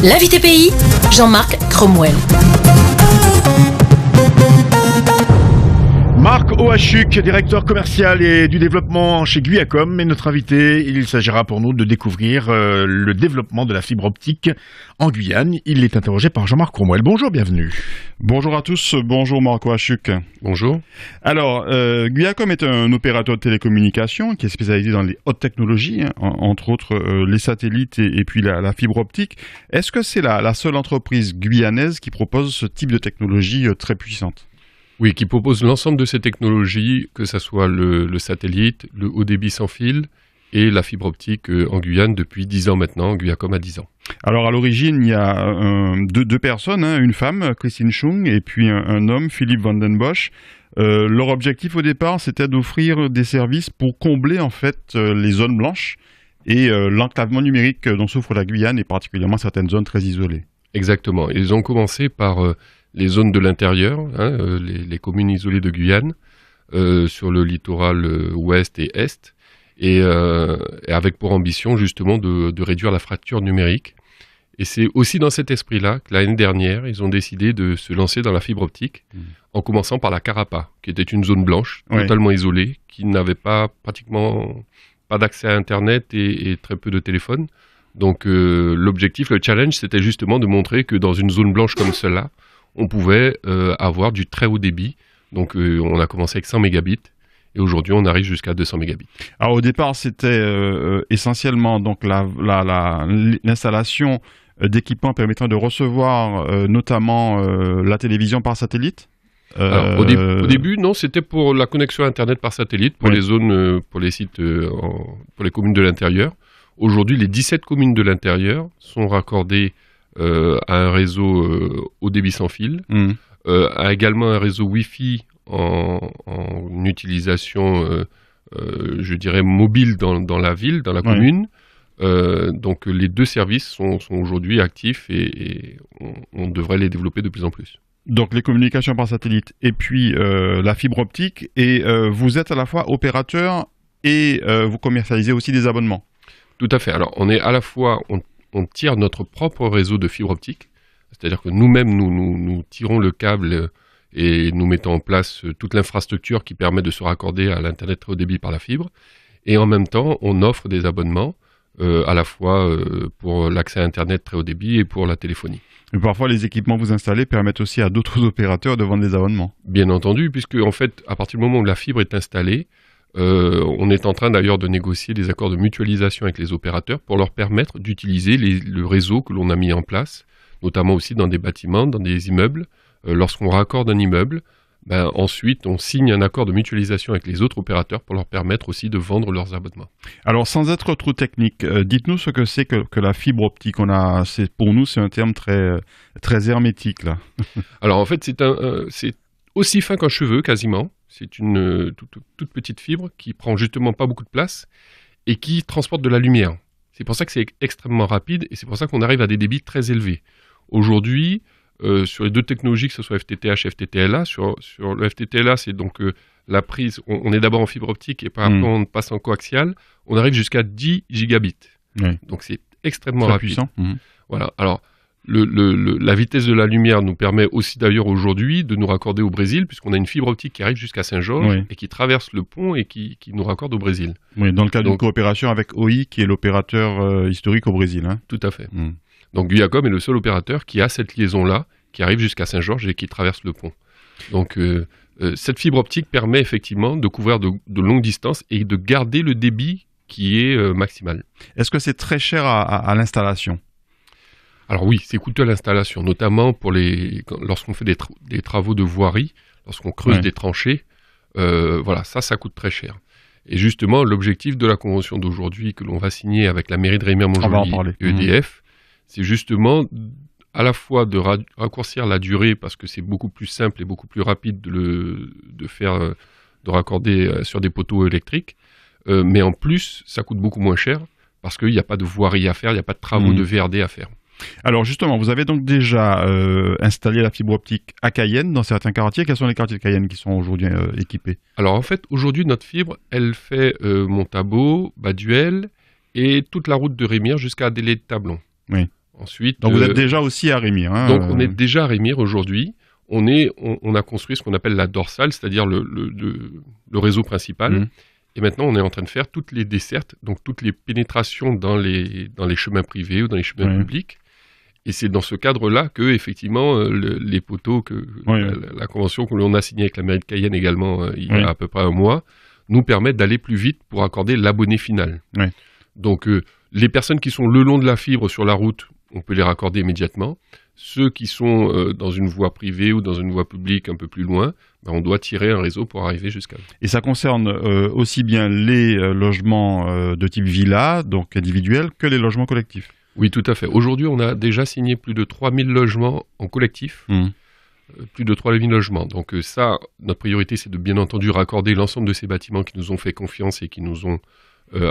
L'invité pays, Jean-Marc Cromwell. Marc Ouachuk, directeur commercial et du développement chez Guiacom, est notre invité. Il s'agira pour nous de découvrir le développement de la fibre optique en Guyane. Il est interrogé par Jean-Marc Cromwell. Bonjour, bienvenue. Bonjour à tous, bonjour Marc Ouachuk. Bonjour. Alors, Guiacom est un opérateur de télécommunications qui est spécialisé dans les hautes technologies, entre autres les satellites et puis la fibre optique. Est-ce que c'est la seule entreprise guyanaise qui propose ce type de technologie très puissante ? Oui, qui propose l'ensemble de ces technologies, que ce soit le satellite, le haut débit sans fil et la fibre optique en Guyane depuis 10 ans maintenant. Guiacom a 10 ans. Alors à l'origine, il y a deux personnes, une femme, Christine Chung, et puis un homme, Philippe Van den Bosch. Leur objectif au départ, c'était d'offrir des services pour combler en fait les zones blanches et l'enclavement numérique dont souffre la Guyane et particulièrement certaines zones très isolées. Exactement. Ils ont commencé par les zones de l'intérieur, les communes isolées de Guyane, sur le littoral ouest et est, et avec pour ambition justement de réduire la fracture numérique. Et c'est aussi dans cet esprit-là que l'année dernière, ils ont décidé de se lancer dans la fibre optique, en commençant par la Carapa, qui était une zone blanche, totalement isolée, qui n'avait pratiquement pas d'accès à Internet et très peu de téléphone. Donc l'objectif, le challenge, c'était justement de montrer que dans une zone blanche comme celle-là, on pouvait avoir du très haut débit. Donc on a commencé avec 100 mégabits et aujourd'hui on arrive jusqu'à 200 mégabits. Alors au départ c'était essentiellement donc l'installation d'équipements permettant de recevoir notamment la télévision par satellite. Alors, au début, non, c'était pour la connexion Internet par satellite, pour les zones, pour les sites, pour les communes de l'intérieur. Aujourd'hui, les 17 communes de l'intérieur sont raccordées à un réseau haut débit sans fil, à également un réseau Wi-Fi en utilisation, je dirais, mobile dans la ville, dans la commune. Donc les deux services sont aujourd'hui actifs et on devrait les développer de plus en plus. Donc les communications par satellite et puis la fibre optique. Et vous êtes à la fois opérateur et vous commercialisez aussi des abonnements. Tout à fait. Alors on est à la fois... On tire notre propre réseau de fibre optique, c'est-à-dire que nous-mêmes, nous tirons le câble et nous mettons en place toute l'infrastructure qui permet de se raccorder à l'Internet très haut débit par la fibre. Et en même temps, on offre des abonnements à la fois pour l'accès à Internet très haut débit et pour la téléphonie. Et parfois, les équipements que vous installez permettent aussi à d'autres opérateurs de vendre des abonnements. Bien entendu, puisque en fait, à partir du moment où la fibre est installée, on est en train d'ailleurs de négocier des accords de mutualisation avec les opérateurs pour leur permettre d'utiliser le réseau que l'on a mis en place, notamment aussi dans des bâtiments, dans des immeubles. Lorsqu'on raccorde un immeuble, ensuite on signe un accord de mutualisation avec les autres opérateurs pour leur permettre aussi de vendre leurs abonnements. Alors sans être trop technique, dites-nous ce que c'est que la fibre optique. Pour nous c'est un terme très, très hermétique là. Alors en fait c'est aussi fin qu'un cheveu quasiment. C'est une toute petite fibre qui prend justement pas beaucoup de place et qui transporte de la lumière. C'est pour ça que c'est extrêmement rapide et c'est pour ça qu'on arrive à des débits très élevés. Aujourd'hui, sur les deux technologies, que ce soit FTTH et FTTLA, sur le FTTLA, c'est donc la prise, on est d'abord en fibre optique et par après on passe en coaxial, on arrive jusqu'à 10 gigabits. Donc c'est extrêmement rapide. Puissant. Voilà. Alors, la vitesse de la lumière nous permet aussi d'ailleurs aujourd'hui de nous raccorder au Brésil, puisqu'on a une fibre optique qui arrive jusqu'à Saint-Georges et qui traverse le pont et qui nous raccorde au Brésil. Oui, dans le cadre d'une coopération avec OI, qui est l'opérateur historique au Brésil. Tout à fait. Donc Guiacom est le seul opérateur qui a cette liaison-là, qui arrive jusqu'à Saint-Georges et qui traverse le pont. Donc cette fibre optique permet effectivement de couvrir de longues distances et de garder le débit qui est maximal. Est-ce que c'est très cher à l'installation ? Alors oui, c'est coûteux à l'installation, notamment lorsqu'on fait des travaux de voirie, lorsqu'on creuse des tranchées, ça coûte très cher. Et justement, l'objectif de la convention d'aujourd'hui que l'on va signer avec la mairie de Remire-Montjoly et EDF, c'est justement à la fois de raccourcir la durée, parce que c'est beaucoup plus simple et beaucoup plus rapide de raccorder sur des poteaux électriques, mais en plus, ça coûte beaucoup moins cher, parce qu'il n'y a pas de voirie à faire, il n'y a pas de travaux de VRD à faire. Alors justement, vous avez donc déjà installé la fibre optique à Cayenne, dans certains quartiers. Quels sont les quartiers de Cayenne qui sont aujourd'hui équipés ? Alors en fait, aujourd'hui, notre fibre, elle fait Montabo, Baduel et toute la route de Rémire jusqu'à Délé de Tablon. Oui. Ensuite, Donc vous êtes déjà aussi à Rémire. Hein, donc on est déjà à Rémire aujourd'hui. On a construit ce qu'on appelle la dorsale, c'est-à-dire le réseau principal. Et maintenant, on est en train de faire toutes les dessertes, donc toutes les pénétrations dans les chemins privés ou dans les chemins publics. Et c'est dans ce cadre-là que, effectivement, les poteaux, la convention que l'on a signée avec la mairie de Cayenne également il y a à peu près un mois, nous permettent d'aller plus vite pour accorder l'abonné final. Donc, les personnes qui sont le long de la fibre sur la route, on peut les raccorder immédiatement. Ceux qui sont dans une voie privée ou dans une voie publique un peu plus loin, on doit tirer un réseau pour arriver jusqu'à eux. Et ça concerne aussi bien les logements de type villa, donc individuels, que les logements collectifs. Oui, tout à fait. Aujourd'hui, on a déjà signé plus de 3000 logements en collectif. Plus de 3000 logements. Donc ça, notre priorité, c'est de bien entendu raccorder l'ensemble de ces bâtiments qui nous ont fait confiance et qui nous ont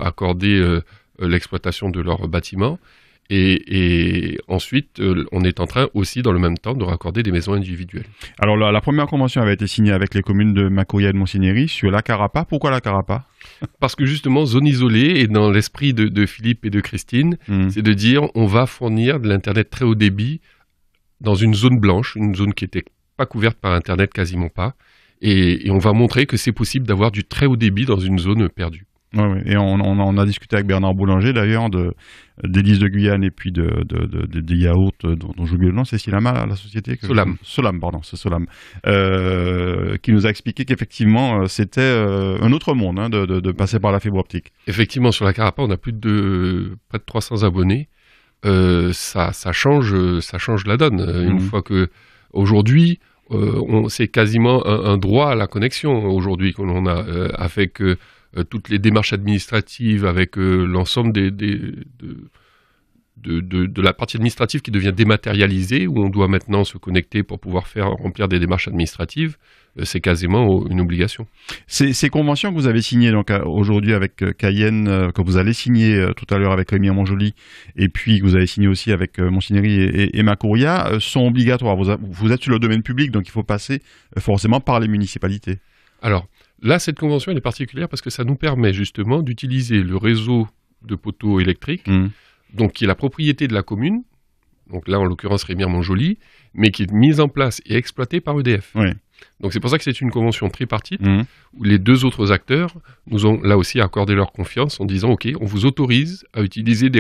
accordé l'exploitation de leurs bâtiments. Et ensuite, on est en train aussi, dans le même temps, de raccorder des maisons individuelles. Alors, la première convention avait été signée avec les communes de Macoya et de Montsinéry sur la Carapa. Pourquoi la Carapa ? Parce que justement, zone isolée, et dans l'esprit de Philippe et de Christine, c'est de dire on va fournir de l'Internet très haut débit dans une zone blanche, une zone qui n'était pas couverte par Internet, quasiment pas. Et on va montrer que c'est possible d'avoir du très haut débit dans une zone perdue. Ouais. Et on a discuté avec Bernard Boulanger d'ailleurs d'Élise de Guyane et puis de yaourts dont j'oublie le nom, c'est Silama, la société Solam, pardon, c'est Solam, qui nous a expliqué qu'effectivement c'était un autre monde de passer par la fibre optique. Effectivement, sur la Carapa, on a près de 300 abonnés. Ça change la donne. Une fois que aujourd'hui, c'est quasiment un droit à la connexion aujourd'hui que l'on a avec toutes les démarches administratives, avec l'ensemble de la partie administrative qui devient dématérialisée, où on doit maintenant se connecter pour pouvoir remplir des démarches administratives, c'est quasiment une obligation. Ces conventions que vous avez signées donc, aujourd'hui avec Cayenne, que vous allez signer tout à l'heure avec Rémire-Montjoly, et puis que vous avez signé aussi avec Montsinéry et Macoya, sont obligatoires. Vous êtes sur le domaine public, donc il faut passer forcément par les municipalités. Alors, là, cette convention elle est particulière parce que ça nous permet justement d'utiliser le réseau de poteaux électriques, donc qui est la propriété de la commune, donc là en l'occurrence Rémire-Montjoly, mais qui est mise en place et exploitée par EDF. Donc c'est pour ça que c'est une convention tripartite où les deux autres acteurs nous ont là aussi accordé leur confiance en disant ok, on vous autorise à utiliser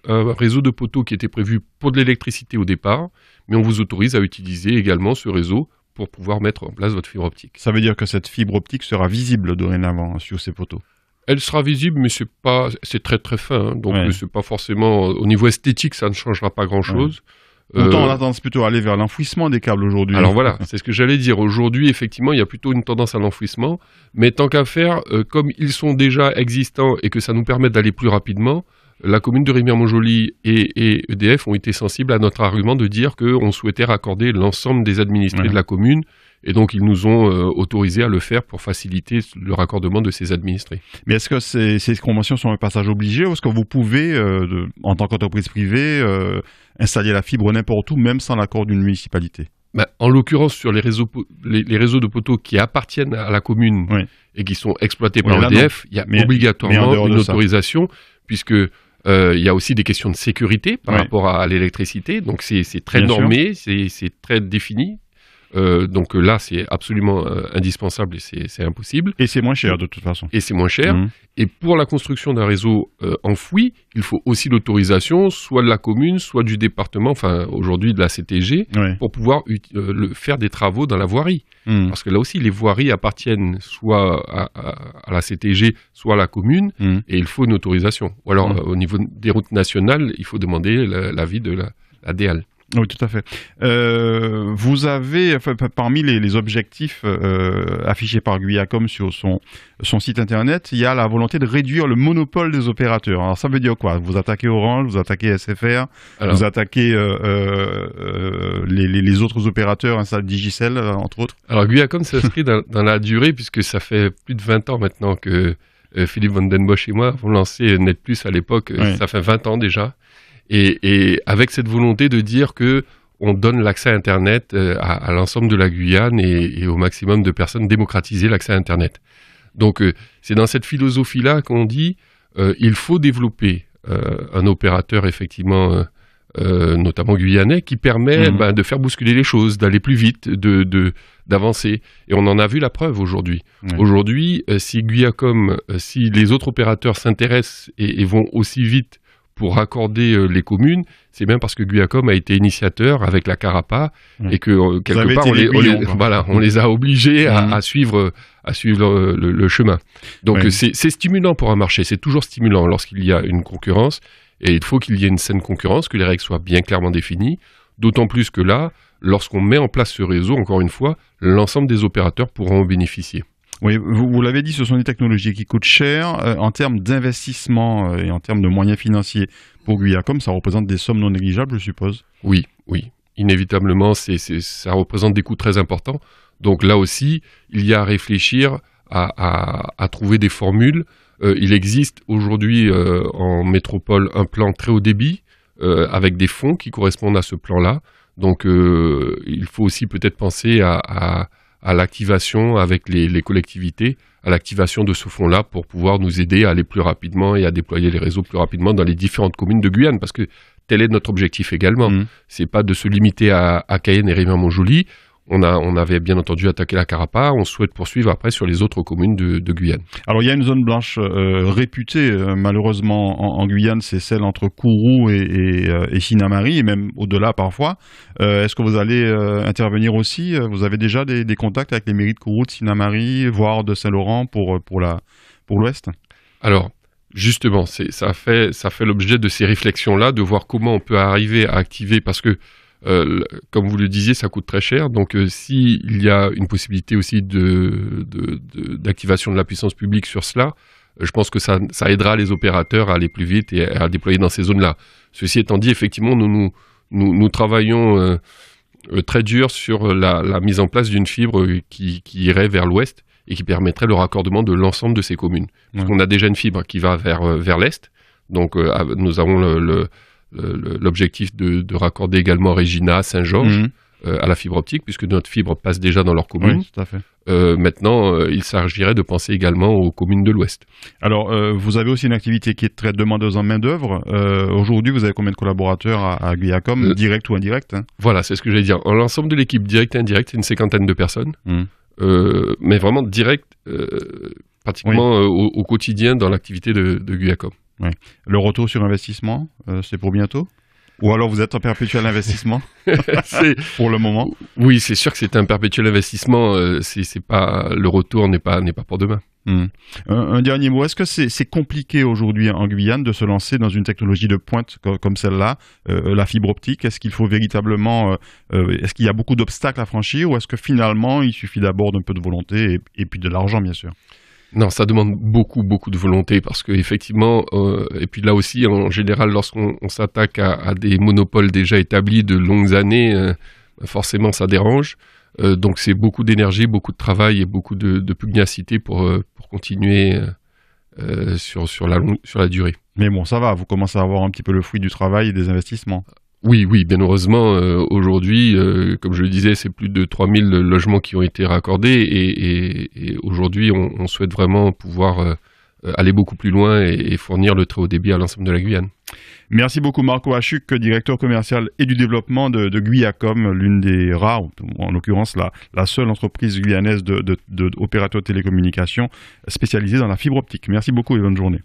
un réseau de poteaux qui était prévu pour de l'électricité au départ, mais on vous autorise à utiliser également ce réseau pour pouvoir mettre en place votre fibre optique. Ça veut dire que cette fibre optique sera visible dorénavant sur ces poteaux. Elle sera visible, mais c'est très très fin, donc c'est pas forcément au niveau esthétique, ça ne changera pas grand-chose. Pourtant, on a tendance plutôt à aller vers l'enfouissement des câbles aujourd'hui. Alors voilà, c'est ce que j'allais dire. Aujourd'hui, effectivement, il y a plutôt une tendance à l'enfouissement, mais tant qu'à faire, comme ils sont déjà existants et que ça nous permet d'aller plus rapidement, la commune de Rémire-Montjoly et EDF ont été sensibles à notre argument de dire qu'on souhaitait raccorder l'ensemble des administrés de la commune, et donc ils nous ont autorisés à le faire pour faciliter le raccordement de ces administrés. Mais est-ce que ces conventions sont un passage obligé, ou est-ce que vous pouvez, en tant qu'entreprise privée, installer la fibre n'importe où, même sans l'accord d'une municipalité ? En l'occurrence, sur les réseaux de poteaux qui appartiennent à la commune et qui sont exploités par EDF, il y a obligatoirement une autorisation, puisque il y a aussi des questions de sécurité par rapport à l'électricité, donc c'est très normé, c'est très défini. Donc là, c'est absolument indispensable et c'est impossible. Et c'est moins cher de toute façon. Et c'est moins cher. Et pour la construction d'un réseau enfoui, il faut aussi l'autorisation, soit de la commune, soit du département, enfin aujourd'hui de la CTG, pour pouvoir faire des travaux dans la voirie. Parce que là aussi, les voiries appartiennent soit à la CTG, soit à la commune, et il faut une autorisation. Ou alors, au niveau des routes nationales, il faut demander l'avis de la DEAL. Oui, tout à fait. Vous avez, parmi les objectifs affichés par Guyacom sur son site internet, il y a la volonté de réduire le monopole des opérateurs. Alors ça veut dire quoi ? Vous attaquez Orange, vous attaquez SFR, vous attaquez les autres opérateurs, Digicel entre autres. Alors Guyacom s'inscrit dans la durée, puisque ça fait plus de 20 ans maintenant que Philippe Van den Bosch et moi avons lancé Net Plus à l'époque, ça fait 20 ans déjà. Et avec cette volonté de dire que on donne l'accès à Internet à l'ensemble de la Guyane et au maximum de personnes, démocratiser l'accès à Internet. Donc c'est dans cette philosophie-là qu'on dit il faut développer un opérateur effectivement notamment guyanais, qui permet de faire bousculer les choses, d'aller plus vite, d'avancer. Et on en a vu la preuve aujourd'hui. Aujourd'hui, si Guyacom, si les autres opérateurs s'intéressent et vont aussi vite pour raccorder les communes, c'est bien parce que Guyacom a été initiateur avec la Carapa et que quelque part on les a obligés à suivre le chemin. Donc c'est stimulant pour un marché, c'est toujours stimulant lorsqu'il y a une concurrence et il faut qu'il y ait une saine concurrence, que les règles soient bien clairement définies, d'autant plus que là, lorsqu'on met en place ce réseau, encore une fois, l'ensemble des opérateurs pourront en bénéficier. Oui, vous l'avez dit, ce sont des technologies qui coûtent cher. En termes d'investissement et en termes de moyens financiers pour Guyacom, ça représente des sommes non négligeables, je suppose. Oui. Inévitablement, ça représente des coûts très importants. Donc là aussi, il y a à réfléchir à trouver des formules. Il existe aujourd'hui en métropole un plan très haut débit avec des fonds qui correspondent à ce plan-là. Donc il faut aussi peut-être penser à l'activation avec les collectivités, à l'activation de ce fonds-là pour pouvoir nous aider à aller plus rapidement et à déployer les réseaux plus rapidement dans les différentes communes de Guyane, parce que tel est notre objectif également. C'est pas de se limiter à Cayenne et Rémière-Montjoly. On avait bien entendu attaqué la Carapa, on souhaite poursuivre après sur les autres communes de Guyane. Alors il y a une zone blanche réputée malheureusement en Guyane, c'est celle entre Kourou et Sinnamary, et même au-delà parfois. Est-ce que vous allez intervenir aussi? Vous avez déjà des contacts avec les mairies de Kourou, de Sinnamary, voire de Saint-Laurent pour l'Ouest? Alors justement, ça fait l'objet de ces réflexions-là, de voir comment on peut arriver à activer, parce que comme vous le disiez, ça coûte très cher. Donc, s'il y a une possibilité aussi d'activation de la puissance publique sur cela, je pense que ça aidera les opérateurs à aller plus vite et à déployer dans ces zones-là. Ceci étant dit, effectivement, nous travaillons très dur sur la mise en place d'une fibre qui irait vers l'ouest et qui permettrait le raccordement de l'ensemble de ces communes. On a déjà une fibre qui va vers l'est. Donc, nous avons l'objectif de raccorder également Regina, Saint-Georges à la fibre optique, puisque notre fibre passe déjà dans leur commune. Oui, tout à fait. Maintenant, il s'agirait de penser également aux communes de l'Ouest. Alors, vous avez aussi une activité qui est très demandeuse en main-d'œuvre. Aujourd'hui, vous avez combien de collaborateurs à Guyacom, direct ou indirect? Voilà, c'est ce que j'allais dire. L'ensemble de l'équipe, direct et indirect, c'est une 50aine de personnes. Mais vraiment direct, pratiquement au quotidien dans l'activité de Guyacom. Oui. Le retour sur investissement, c'est pour bientôt? Ou alors vous êtes en perpétuel investissement pour le moment? Oui, c'est sûr que c'est un perpétuel investissement. C'est pas, le retour n'est pas pour demain. Un dernier mot, est-ce que c'est compliqué aujourd'hui en Guyane de se lancer dans une technologie de pointe comme celle-là, la fibre optique? Est-ce qu'il faut véritablement, est-ce qu'il y a beaucoup d'obstacles à franchir, ou est-ce que finalement il suffit d'abord d'un peu de volonté et puis de l'argent, bien sûr? Non, ça demande beaucoup de volonté, parce que effectivement, et puis là aussi, en général, lorsqu'on s'attaque à des monopoles déjà établis de longues années, forcément ça dérange. Donc c'est beaucoup d'énergie, beaucoup de travail et beaucoup de pugnacité pour continuer sur la durée. Mais bon, ça va, vous commencez à avoir un petit peu le fruit du travail et des investissements. Oui, bien heureusement, aujourd'hui, comme je le disais, c'est plus de 3000 logements qui ont été raccordés et aujourd'hui, on souhaite vraiment pouvoir aller beaucoup plus loin et fournir le très haut débit à l'ensemble de la Guyane. Merci beaucoup Marco Hachuk, directeur commercial et du développement de Guyacom, l'une des rares, en l'occurrence la seule entreprise guyanaise d'opérateurs de télécommunications spécialisée dans la fibre optique. Merci beaucoup et bonne journée.